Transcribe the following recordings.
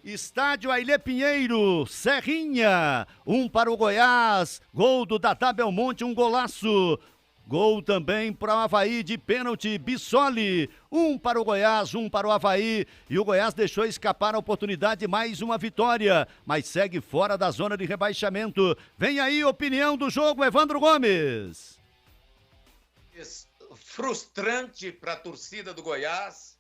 Estádio Ailê Pinheiro, Serrinha, para o Goiás, gol do Dadá Belmonte, um golaço. Gol também para o Avaí de pênalti, Bissoli, para o Goiás, para o Avaí, e o Goiás deixou escapar a oportunidade de mais uma vitória, mas segue fora da zona de rebaixamento. Vem aí a opinião do jogo, Evandro Gomes. Frustrante para a torcida do Goiás,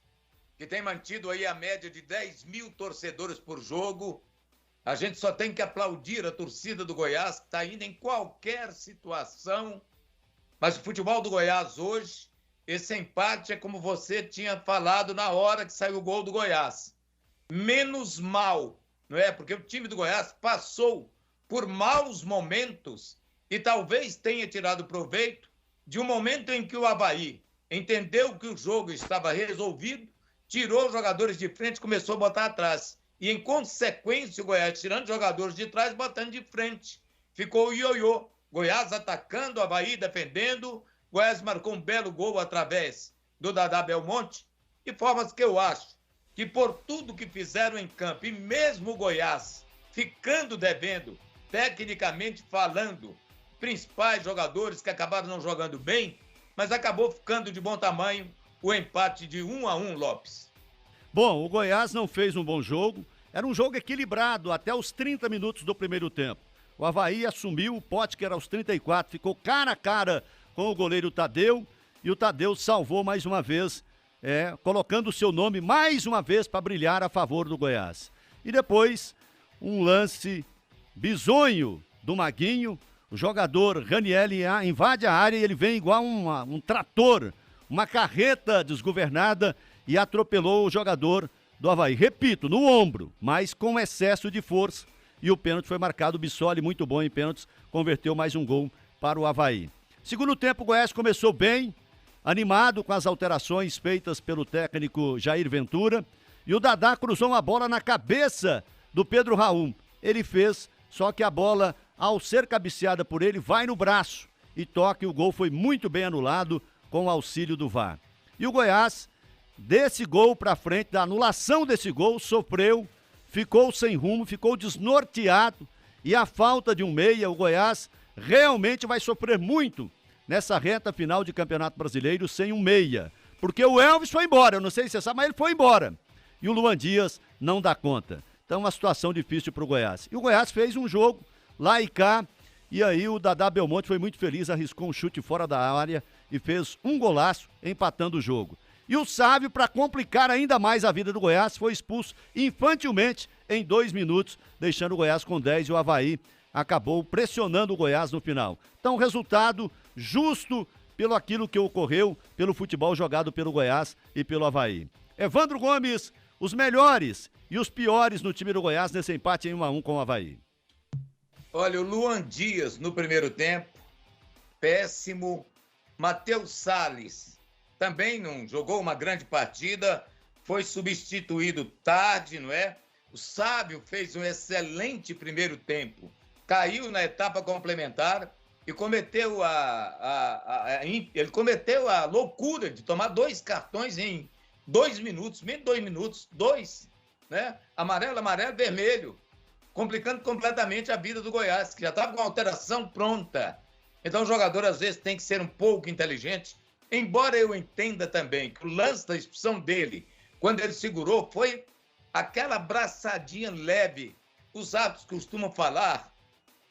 que tem mantido aí a média de 10 mil torcedores por jogo. A gente só tem que aplaudir a torcida do Goiás, que está indo em qualquer situação. Mas o futebol do Goiás hoje, esse empate é como você tinha falado na hora que saiu o gol do Goiás. Menos mal, não é? Porque o time do Goiás passou por maus momentos e talvez tenha tirado proveito de um momento em que o Avaí entendeu que o jogo estava resolvido, tirou os jogadores de frente e começou a botar atrás. E, em consequência, o Goiás tirando jogadores de trás, botando de frente. Ficou o ioiô. Goiás atacando, o Avaí defendendo. Goiás marcou um belo gol através do Dadá Belmonte. De formas que eu acho que, por tudo que fizeram em campo, e mesmo o Goiás ficando devendo, tecnicamente falando, principais jogadores que acabaram não jogando bem, mas acabou ficando de bom tamanho o empate de 1-1, Lopes. Bom, o Goiás não fez um bom jogo, era um jogo equilibrado até os 30 minutos do primeiro tempo. O Avaí assumiu, o Potker aos 34, ficou cara a cara com o goleiro Tadeu, e o Tadeu salvou mais uma vez, colocando o seu nome mais uma vez para brilhar a favor do Goiás. E depois, um lance bizonho do Maguinho, o jogador Raniel invade a área e ele vem igual um trator, uma carreta desgovernada, e atropelou o jogador do Avaí. Repito, no ombro, mas com excesso de força. E o pênalti foi marcado. O Bissoli, muito bom em pênaltis, converteu mais um gol para o Avaí. Segundo tempo, o Goiás começou bem, animado com as alterações feitas pelo técnico Jair Ventura. E o Dadá cruzou uma bola na cabeça do Pedro Raul. Ele fez, só que a bola, ao ser cabeceada por ele, vai no braço e toca, e o gol foi muito bem anulado com o auxílio do VAR. E o Goiás, desse gol para frente, da anulação desse gol, sofreu, ficou sem rumo, ficou desnorteado, e a falta de um meia, o Goiás realmente vai sofrer muito nessa reta final de Campeonato Brasileiro sem um meia, porque o Elvis foi embora, eu não sei se você sabe, mas ele foi embora, e o Luan Dias não dá conta. Então, uma situação difícil para o Goiás. E o Goiás fez um jogo lá e cá, e aí o Dadá Belmonte foi muito feliz, arriscou um chute fora da área e fez um golaço, empatando o jogo. E o Sávio, para complicar ainda mais a vida do Goiás, foi expulso infantilmente em 2 minutos, deixando o Goiás com 10, e o Avaí acabou pressionando o Goiás no final. Então, resultado justo pelo aquilo que ocorreu, pelo futebol jogado pelo Goiás e pelo Avaí. Evandro Gomes, os melhores e os piores no time do Goiás nesse empate em 1-1 com o Avaí. Olha, o Luan Dias no primeiro tempo, péssimo. Matheus Salles também não jogou uma grande partida, foi substituído tarde, não é? O Sábio fez um excelente primeiro tempo, caiu na etapa complementar e cometeu ele cometeu a loucura de tomar 2 cartões em 2 minutos, menos 2 minutos, 2, né? Amarelo, vermelho, complicando completamente a vida do Goiás, que já estava com a alteração pronta. Então o jogador às vezes tem que ser um pouco inteligente, embora eu entenda também que o lance da expulsão dele, quando ele segurou, foi aquela abraçadinha leve. Os árbitros costumam falar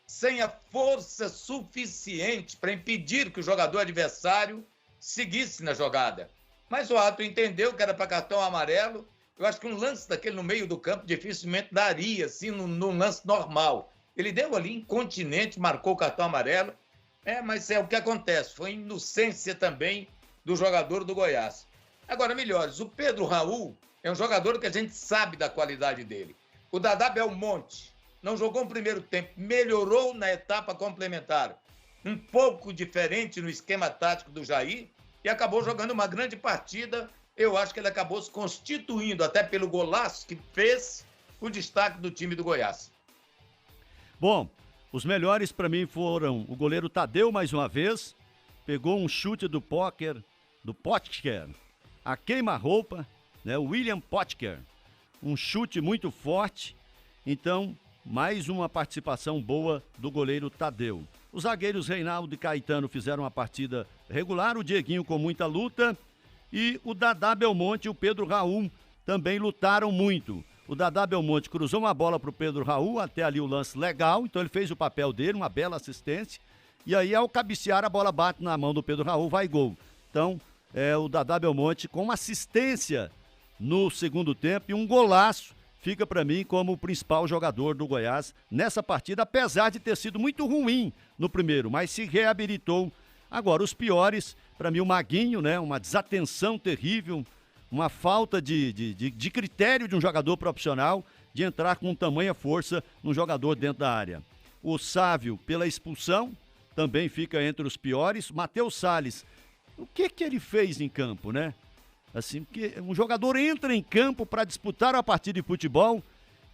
sem a força suficiente para impedir que o jogador adversário seguisse na jogada. Mas o árbitro entendeu que era para cartão amarelo. Eu acho que um lance daquele no meio do campo dificilmente daria, assim, num lance normal. Ele deu ali incontinente, marcou o cartão amarelo. Mas é o que acontece. Foi inocência também do jogador do Goiás. Agora, melhores, o Pedro Raul é um jogador que a gente sabe da qualidade dele. O Dadá Belmonte não jogou no primeiro tempo, melhorou na etapa complementar. Um pouco diferente no esquema tático do Jair e acabou jogando uma grande partida. Eu acho que ele acabou se constituindo, até pelo golaço que fez, o destaque do time do Goiás. Bom, os melhores para mim foram o goleiro Tadeu, mais uma vez, pegou um chute do Potker, a queima-roupa, né, o William Potker. um chute muito forte. Então, mais uma participação boa do goleiro Tadeu. Os zagueiros Reinaldo e Caetano fizeram uma partida regular, o Dieguinho com muita luta e o Dadá Belmonte e o Pedro Raul também lutaram muito. O Dadá Belmonte cruzou uma bola para o Pedro Raul, até ali o lance legal, então ele fez o papel dele, uma bela assistência. E aí, ao cabecear, a bola bate na mão do Pedro Raul, vai gol. Então, o Dadá Belmonte com uma assistência no segundo tempo e um golaço, fica para mim como o principal jogador do Goiás nessa partida, apesar de ter sido muito ruim no primeiro, mas se reabilitou. Agora, os piores, para mim, o Maguinho, né? Uma desatenção terrível, uma falta de critério de um jogador profissional de entrar com tamanha força num jogador dentro da área. O Sávio, pela expulsão, também fica entre os piores. Matheus Salles, o que ele fez em campo, né? Assim, porque um jogador entra em campo para disputar a partida de futebol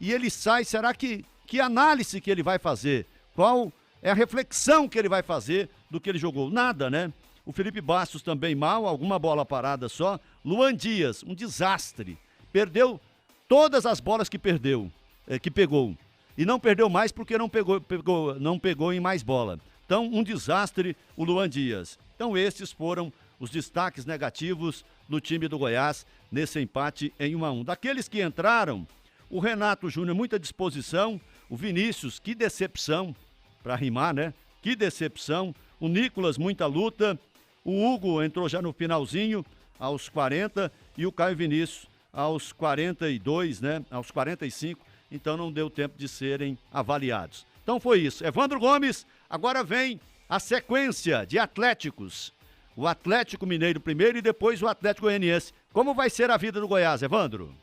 e ele sai, será que análise que ele vai fazer? Qual é a reflexão que ele vai fazer do que ele jogou? Nada, né? O Felipe Bastos também mal, alguma bola parada só. Luan Dias, um desastre. Perdeu todas as bolas que pegou. E não perdeu mais porque não pegou em mais bola. Então, um desastre o Luan Dias. Então, esses foram os destaques negativos do time do Goiás nesse empate em 1-1. Daqueles que entraram, o Renato Júnior, muita disposição. O Vinícius, que decepção, para rimar, né? Que decepção. O Nicolas, muita luta. O Hugo entrou já no finalzinho, aos 40. E o Caio Vinícius, aos 42, né? Aos 45. Então não deu tempo de serem avaliados. Então foi isso. Evandro Gomes, agora vem a sequência de Atléticos. O Atlético Mineiro primeiro e depois o Atlético Goianiense. Como vai ser a vida do Goiás, Evandro?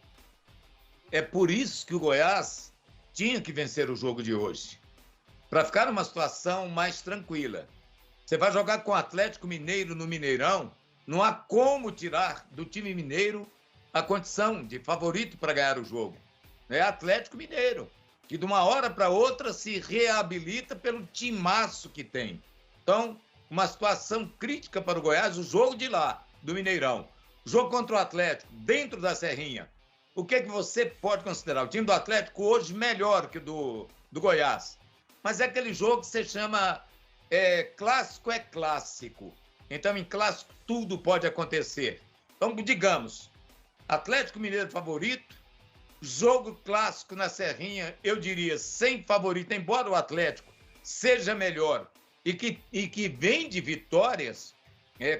É por isso que o Goiás tinha que vencer o jogo de hoje. Para ficar numa situação mais tranquila. Você vai jogar com o Atlético Mineiro no Mineirão, não há como tirar do time mineiro a condição de favorito para ganhar o jogo. É Atlético Mineiro, que de uma hora para outra se reabilita pelo timaço que tem. Então, uma situação crítica para o Goiás, o jogo de lá, do Mineirão. O jogo contra o Atlético, dentro da Serrinha. O que você pode considerar? O time do Atlético hoje melhor que o do Goiás. Mas é aquele jogo que você chama clássico é clássico. Então, em clássico, tudo pode acontecer. Então, digamos, Atlético Mineiro favorito, jogo clássico na Serrinha, eu diria, sem favorito, embora o Atlético seja melhor e que vem de vitórias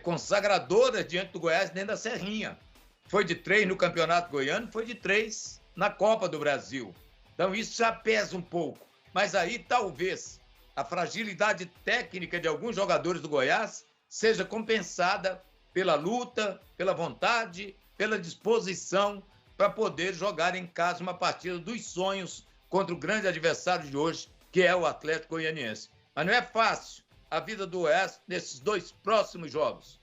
consagradoras diante do Goiás dentro da Serrinha. Foi de 3 no Campeonato Goiano, foi de 3 na Copa do Brasil. Então isso já pesa um pouco. Mas aí talvez a fragilidade técnica de alguns jogadores do Goiás seja compensada pela luta, pela vontade, pela disposição para poder jogar em casa uma partida dos sonhos contra o grande adversário de hoje, que é o Atlético Goianiense. Mas não é fácil a vida do Goiás nesses 2 próximos jogos.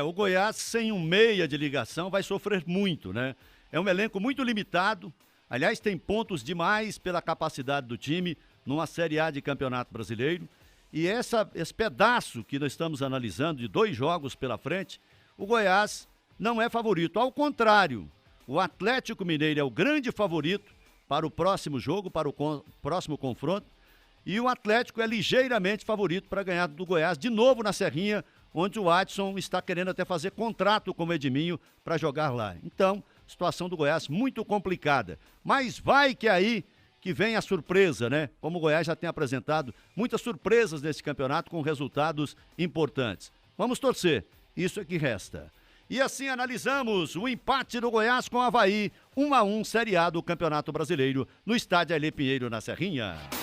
O Goiás sem um meia de ligação vai sofrer muito, né? É um elenco muito limitado, aliás tem pontos demais pela capacidade do time numa Série A de Campeonato Brasileiro. E esse pedaço que nós estamos analisando de 2 jogos pela frente, o Goiás não é favorito, ao contrário. O Atlético Mineiro é o grande favorito para o próximo jogo, para o próximo confronto. E o Atlético é ligeiramente favorito para ganhar do Goiás, de novo na Serrinha, onde o Adson está querendo até fazer contrato com o Edminho para jogar lá. Então, situação do Goiás muito complicada. Mas vai que aí que vem a surpresa, né? Como o Goiás já tem apresentado muitas surpresas nesse campeonato com resultados importantes. Vamos torcer, isso é que resta. E assim analisamos o empate do Goiás com o Avaí, 1-1 Série A do Campeonato Brasileiro, no estádio Ailê Pinheiro, na Serrinha.